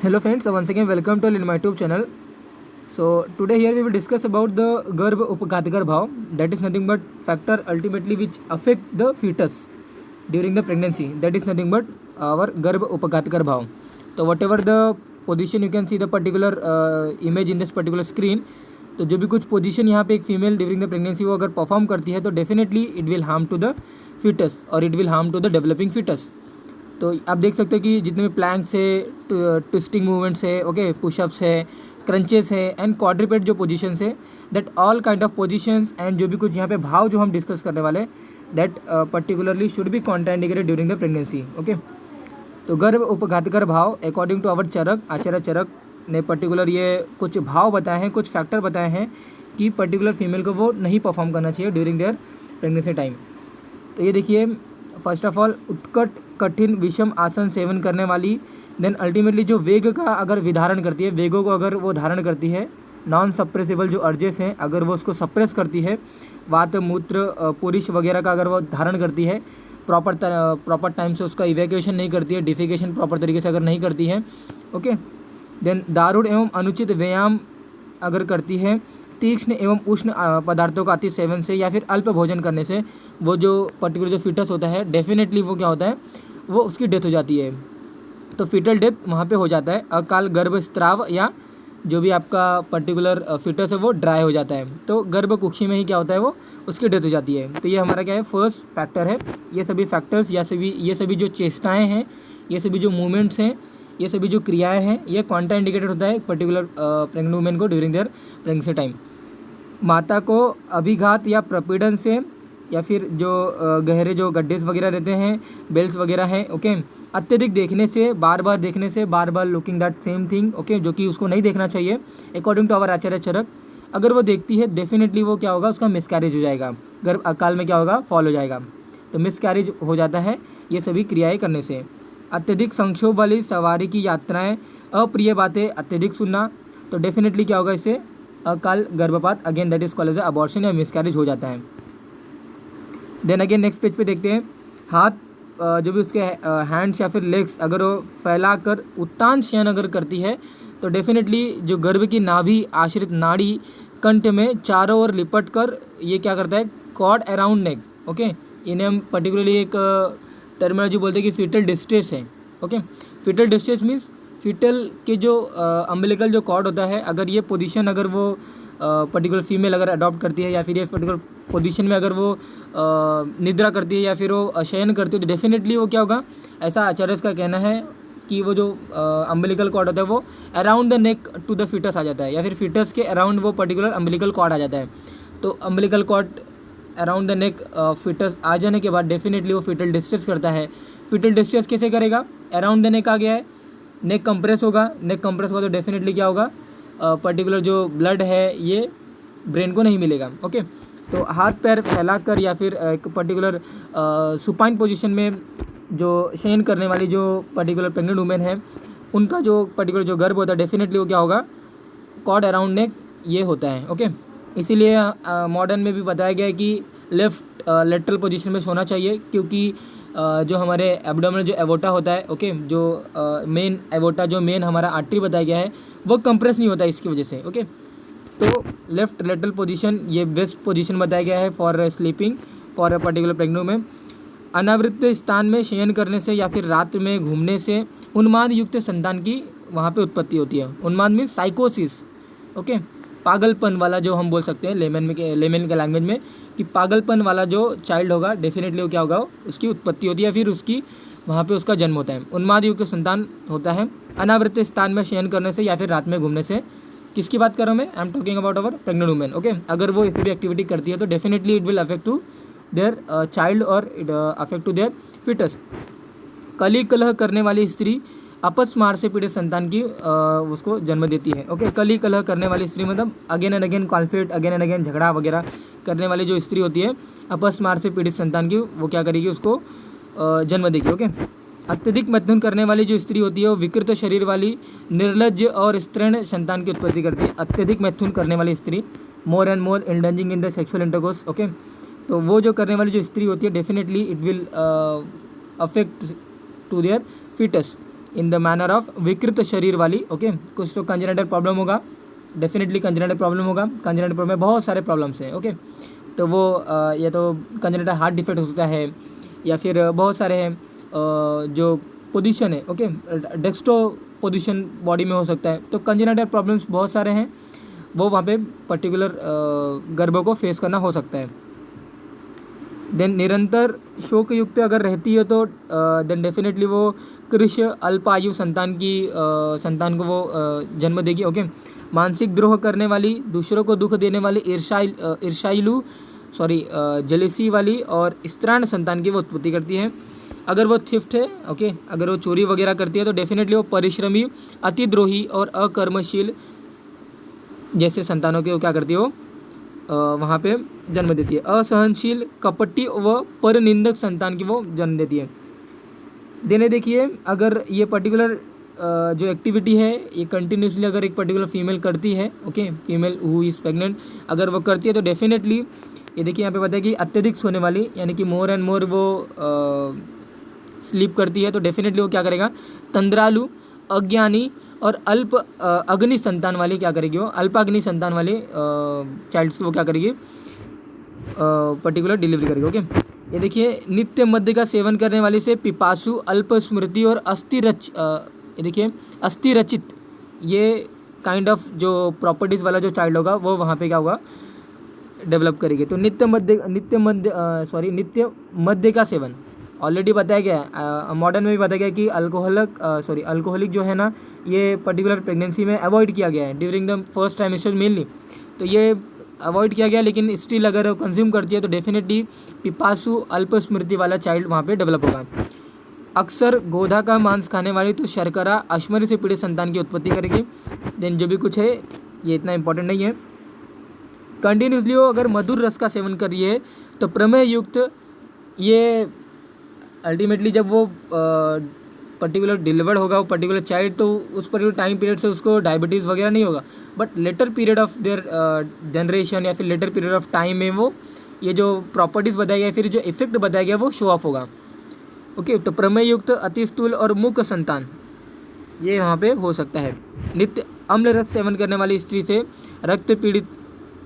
Hello friends, so once again welcome to my YouTube channel. So today here we will discuss about the Garbh Upaghatikar Bhav, that is nothing but factor ultimately which affect the fetus during the pregnancy, that is nothing but our Garbh Upaghatikar Bhav. So whatever the position you can see the particular image in this particular screen, तो जो भी कुछ position यहाँ पे एक female during the pregnancy वो अगर perform करती है तो definitely it will harm to the foetus और it will harm to the developing foetus. तो आप देख सकते हो कि जितने भी प्लैंक्स है, ट्विस्टिंग मूवमेंट्स है, ओके, पुशअप्स है, क्रंचेस है एंड क्वाड्रिपेड जो पोजीशंस है, that all kind of positions and जो भी कुछ यहाँ पे भाव जो हम डिस्कस करने वाले that particularly should be contraindicated during the pregnancy. Okay, तो गर्भ उपघातकर भाव अकॉर्डिंग टू अवर चरक, आचार्य चरक ने पर्टिकुलर ये कुछ भाव बताए हैं, कुछ फैक्टर बताए हैं कि पर्टिकुलर फीमेल को वो नहीं परफॉर्म करना चाहिए ड्यूरिंग देयर प्रेगनेंसी टाइम. तो ये देखिए, फर्स्ट ऑफ ऑल उत्कट कठिन विषम आसन सेवन करने वाली, देन अल्टीमेटली जो वेग का अगर विधारण करती है, वेगों को अगर वो धारण करती है, नॉन सप्रेसिबल जो अर्जेस हैं अगर वो उसको सप्रेस करती है, वात मूत्र पुरुष वगैरह का अगर वो धारण करती है, प्रॉपर टाइम से उसका इवैक्यूएशन नहीं करती है, डिफिकेशन प्रॉपर तरीके से अगर नहीं करती है, ओके, देन दारुण एवं अनुचित व्यायाम अगर करती है, तीक्ष्ण एवं उष्ण पदार्थों का अति सेवन से या फिर अल्प भोजन करने से, वो जो पर्टिकुलर जो फीटस होता है डेफिनेटली वो क्या होता है, वो उसकी डेथ हो जाती है. तो फीटल डेथ वहाँ पे हो जाता है, अकाल गर्भस्राव या जो भी आपका पर्टिकुलर फीटस है वो ड्राई हो जाता है, तो गर्भ कुक्षी में ही क्या होता है वो उसकी डेथ हो जाती है. तो ये हमारा क्या है, फर्स्ट फैक्टर है. ये सभी फैक्टर्स या ये सभी जो चेष्टाएँ हैं, ये सभी जो मूवमेंट्स हैं, ये सभी जो क्रियाएँ हैं, ये कॉन्ट्रा इंडिकेटेड होता है पर्टिकुलर प्रेग्नेंट वुमेन को ड्यूरिंग देयर प्रेगनेंसी टाइम. माता को अभिघात या प्रपीड़न से या फिर जो गहरे जो गड्ढे वगैरह रहते हैं, बेल्स वगैरह हैं, ओके, अत्यधिक देखने से, बार बार देखने से, बार बार looking that same thing, okay, जो कि उसको नहीं देखना चाहिए according to our Acharya Charak. अगर वो देखती है डेफिनेटली वो क्या होगा, उसका मिसकैरेज हो जाएगा, गर्भ अकाल में क्या होगा, फॉल हो जाएगा. तो मिसकैरेज हो जाता है ये सभी क्रियाएँ करने से. अत्यधिक संक्षोभ वाली सवारी की यात्राएँ, अप्रिय बातें अत्यधिक सुनना, तो डेफिनेटली क्या होगा, इससे अकाल गर्भपात again that is called as abortion या मिसकैरेज हो जाता है. देन अगेन नेक्स्ट पेज पे देखते हैं, हाथ जो भी उसके हैंड्स या फिर लेग्स अगर वो फैलाकर उत्तान शयन अगर करती है तो डेफिनेटली जो गर्भ की नाभि आश्रित नाड़ी कंठ में चारों ओर लिपट कर ये क्या करता है, कॉर्ड अराउंड नेक, ओके, इन्हें हम पर्टिकुलरली एक टर्मिनोलॉजी बोलते हैं कि फीटल डिस्ट्रेस है. Okay, foetal distress means foetal के जो अम्बिलिकल जो कॉर्ड होता है, अगर ये पोजीशन अगर वो पर्टिकुलर फीमेल अगर अडॉप्ट करती है या फिर ये पर्टिकुलर पोजीशन में अगर वो निद्रा करती है या फिर वो शयन करती है, तो डेफिनेटली वो क्या होगा, ऐसा आचार्य का कहना है कि वो जो अम्बिलिकल कॉर्ड होता है वो around the neck to the foetus आ जाता है या फिर फीटस के अराउंड वो पर्टिकुलर अम्बिलिकल कॉर्ड आ जाता है. तो umbilical cord around the neck foetus आ जाने के बाद डेफिनेटली वो फीटल डिस्ट्रेस करता है. फीटल डिस्ट्रेस कैसे करेगा, अराउंड द नेक आ गया है, नेक कंप्रेस होगा, नेक कंप्रेस होगा तो डेफिनेटली क्या होगा, पर्टिकुलर जो ब्लड है ये ब्रेन को नहीं मिलेगा. ओके, तो हाथ पैर फैलाकर या फिर एक पर्टिकुलर सुपाइन पोजीशन में जो शयन करने वाली जो पर्टिकुलर प्रेग्नेंट वुमेन है, उनका जो पर्टिकुलर जो गर्भ होता है डेफिनेटली वो क्या होगा, कॉर्ड अराउंड नेक ये होता है. ओके, इसीलिए मॉडर्न में भी बताया गया है कि लेफ्ट लेटरल पोजीशन में सोना चाहिए, क्योंकि जो हमारे एब्डोमिनल जो एवोटा होता है, ओके, जो मेन एवोटा जो मेन हमारा आर्टरी बताया गया है वो कंप्रेस नहीं होता है इसकी वजह से. ओके, तो लेफ्ट लेटरल पोजीशन ये बेस्ट पोजीशन बताया गया है for sleeping for a particular pregnant में. अनावृत स्थान में शयन करने से या फिर रात में घूमने से उन्माद युक्त संतान की वहाँ पे उत्पत्ति होती है. उन्माद मीन्स साइकोसिस, ओके, पागलपन वाला जो हम बोल सकते हैं लेमन के लैंग्वेज में, कि पागलपन वाला जो चाइल्ड होगा डेफिनेटली वो क्या होगा, उसकी उत्पत्ति होती है, फिर उसकी वहाँ पे उसका जन्म होता है. उन्माद युक्त संतान होता है अनावृत स्थान में शयन करने से या फिर रात में घूमने से. किसकी बात कर रहा हूँ मैं, I am talking about our pregnant women. Okay, अगर वो ऐसी भी एक्टिविटी करती है तो definitely it will affect to their child और it affect to their foetus. कली कलह करने वाली स्त्री अपस्मार से पीड़ित संतान की उसको जन्म देती है. ओके, कली कलह करने वाली स्त्री मतलब again and again conflict, again and again झगड़ा वगैरह करने वाली जो स्त्री होती है, अपस्मार से पीड़ित संतान की वो क्या करेगी, उसको जन्म देगी. ओके, अत्यधिक मैथुन करने वाली जो स्त्री होती है वो विकृत शरीर वाली निर्लज्ज और स्त्रीण संतान की उत्पत्ति करती है. अत्यधिक मैथुन करने वाली स्त्री, more and more indulging in the sexual intercourse. Okay, तो वो जो करने वाली जो स्त्री होती है definitely it will affect to their foetus. In the manner of विकृत शरीर वाली, ओके। कुछ तो कंजेनिटल प्रॉब्लम होगा, डेफिनेटली कंजेनिटल प्रॉब्लम होगा। कंजेनिटल प्रॉब्लम में बहुत सारे प्रॉब्लम्स हैं, ओके। तो वो या तो कंजेनिटल हार्ट डिफेक्ट हो सकता है, या फिर बहुत सारे हैं जो पोजीशन है, ओके, डेक्स्ट्रो पोजीशन बॉडी में हो सकता है। तो कंजेनिटल प्रॉब्लम्स बहुत सारे हैं, वो वहाँ पे पर्टिकुलर गर्भ को फेस करना हो सकता है। देन निरंतर शोक युक्त अगर रहती है तो देन डेफिनेटली वो कृष अल्पायु संतान को वो जन्म देगी, ओके। मानसिक द्रोह करने वाली, दूसरों को दुख देने वाली, ईर्षाइलू जेलेसी वाली और स्त्राण संतान की वो उत्पत्ति करती है। अगर वो थिफ्ट है, ओके, अगर वो चोरी वगैरह करती है तो डेफिनेटली वो परिश्रमी, अतिद्रोही और अकर्मशील जैसे संतानों के वो क्या करती है, वो वहाँ पे जन्म देती है। असहनशील, कपटी व परनिंदक संतान की वो जन्म देती है। देने देखिए, अगर ये पर्टिकुलर जो एक्टिविटी है ये कंटिन्यूसली अगर एक पर्टिकुलर फीमेल करती है, okay, female who is pregnant अगर वो करती है तो डेफिनेटली ये देखिए यहाँ पे बताया कि अत्यधिक सोने वाली, यानी कि मोर एंड मोर वो स्लीप करती है, तो डेफिनेटली वो क्या करेगा, तंद्रालु, अज्ञानी और अल्प अग्नि संतान वाली क्या करेगी, वो अल्पाग्नि संतान वाले चाइल्ड्स को वो क्या करेगी, पर्टिकुलर डिलीवरी करेगी, ओके। ये देखिए, नित्य मद्य का सेवन करने वाले से पिपासु, अल्प स्मृति और ये देखिए अस्थिरचित, ये काइंड ऑफ जो प्रॉपर्टीज़ वाला जो चाइल्ड होगा वो वहाँ पे क्या होगा, डेवलप करेगी। तो नित्य मद्य का सेवन ऑलरेडी बताया गया है, मॉडर्न में भी बताया गया कि अल्कोहलिक जो है ना, ये पर्टिकुलर प्रेगनेंसी में अवॉइड किया गया है during the first trimester mainly, तो ये अवॉइड किया गया। लेकिन स्टिल अगर कंज्यूम करती है तो डेफिनेटली पिपासु, अल्प स्मृति वाला चाइल्ड वहाँ पे डेवलप होगा। अक्सर गोधा का मांस खाने वाली तो शर्करा, अश्मरी से पीड़ित संतान की उत्पत्ति करेगी। देन जो भी कुछ है ये इतना इंपॉर्टेंट नहीं है। कंटिन्यूसली वो अगर मधुर रस का सेवन कर रही है तो प्रमेय युक्त, ये अल्टीमेटली जब वो पर्टिकुलर डिलीवर्ड होगा वो पर्टिकुलर चाइल्ड, तो उस पर्टिकुलर टाइम पीरियड से उसको डायबिटीज़ वगैरह नहीं होगा, but later period of their generation या फिर लेटर पीरियड ऑफ टाइम में वो ये जो प्रॉपर्टीज़ बताया गया फिर जो इफेक्ट बताया गया वो शो ऑफ होगा, ओके। तो प्रमेय युक्त, अतिस्थूल और मुख संतान ये वहाँ पे हो सकता है। नित्य अम्ल रस सेवन करने वाली स्त्री से रक्त पीड़ित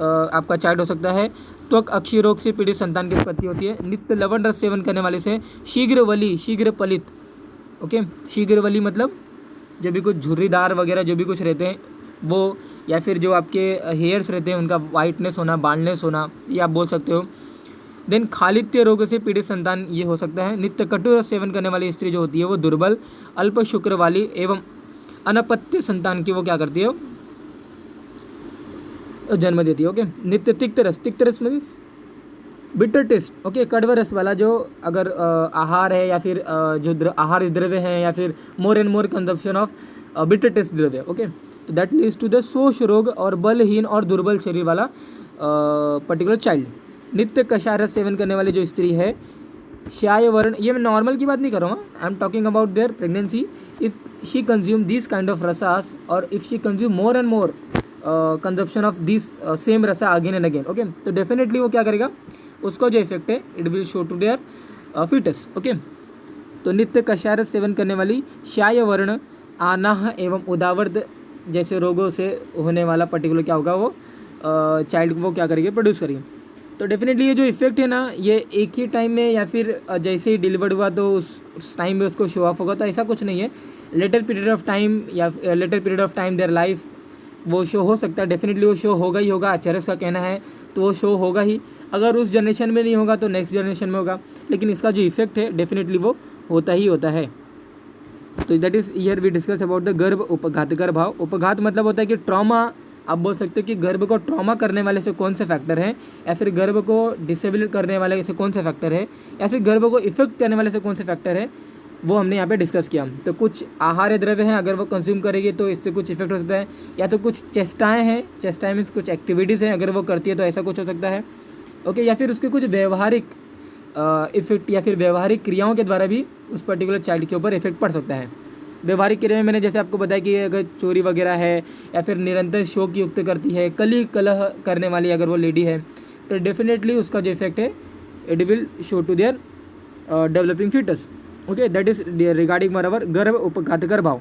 आपका चाइल्ड हो सकता है। त्वक अक्षय रोग से पीड़ित संतान की उत्पत्ति होती है। नित्य लवण रस सेवन करने वाले से शीघ्र पलित, ओके। शीघ्र वली मतलब जो भी कुछ झुर्रीदार वगैरह जो भी कुछ रहते हैं वो, या फिर जो आपके हेयर्स रहते हैं उनका वाइटनेस होना, बाल्डनेस होना, ये आप बोल सकते हो। देन खालित्य रोग से पीड़ित संतान ये हो सकता है। नित्य कटु रस सेवन करने वाली स्त्री जो होती है वो दुर्बल, अल्प शुक्र वाली एवं अनपत्य संतान की वो क्या करती है, जन्म देती है, ओके। नित्य तिक्त रस में बिटर टेस्ट, ओके, कड़वा रस वाला जो अगर आहार है या फिर जो आहार द्रव्य है या फिर मोर and more consumption of bitter taste द्रव्य, ओके, तो दैट लीड्स टू द शोष रोग और बलहीन और दुर्बल शरीर वाला पर्टिकुलर चाइल्ड। नित्य कषाय रस सेवन करने वाली जो स्त्री है, श्याय वर्ण, ये मैं नॉर्मल की बात नहीं कर रहा हूँ, I am talking about their pregnancy. If she consume this kind of rasas और if she consume more and more consumption of this same rasa again and again, okay, तो डेफिनेटली वो क्या करेगा, उसका जो इफेक्ट है it will show to their foetus, okay. तो नित्य कषाय रस सेवन करने वाली श्याय वर्ण, आनाह एवं उदावर्त जैसे रोगों से होने वाला पर्टिकुलर क्या होगा, वो चाइल्ड को वो क्या करेगी, प्रोड्यूस करेगी। तो डेफिनेटली ये जो इफेक्ट है ना, ये एक ही टाइम में या फिर जैसे ही डिलीवर्ड हुआ तो उस टाइम में उसको शो ऑफ होगा, तो ऐसा कुछ नहीं है। लेटर पीरियड ऑफ टाइम या letter period of time their life वो शो हो सकता है, डेफिनेटली वो शो होगा ही होगा, आचार्य का कहना है, तो वो शो होगा ही। अगर उस जनरेशन में नहीं होगा तो नेक्स्ट जनरेशन में होगा, लेकिन इसका जो इफेक्ट है डेफिनेटली वो होता ही होता है। तो that is here we discuss about the गर्भ उपघातकर भाव। उपघात मतलब होता है कि ट्रॉमा, आप बोल सकते हो कि गर्भ को ट्रॉमा करने वाले से कौन से फैक्टर हैं, या फिर गर्भ को डिसेबल करने वाले से कौन से फैक्टर है, या फिर गर्भ को इफेक्ट करने वाले से कौन से फैक्टर है, वो हमने यहाँ पे डिस्कस किया। तो कुछ आहार्य द्रव्य हैं, अगर वो कंज्यूम करेगी तो इससे कुछ इफेक्ट हो सकता है, या तो कुछ चेष्टाएँ हैं, चेष्टाएँ मीन्स कुछ एक्टिविटीज़ हैं, अगर वो करती है तो ऐसा कुछ हो सकता है, ओके। या फिर उसके कुछ व्यवहारिक इफेक्ट या फिर व्यवहारिक क्रियाओं के द्वारा भी उस पर्टिकुलर चाइल्ड के ऊपर इफेक्ट पड़ सकता है। व्यवहारिक क्रिया में मैंने जैसे आपको बताया कि अगर चोरी वगैरह है या फिर निरंतर शोक युक्त करती है, कली कलह करने वाली अगर वो लेडी है, तो डेफिनेटली उसका जो इफेक्ट है it will show to their developing foetus, Okay, that is regarding our गर्भ उपघातकर भाव.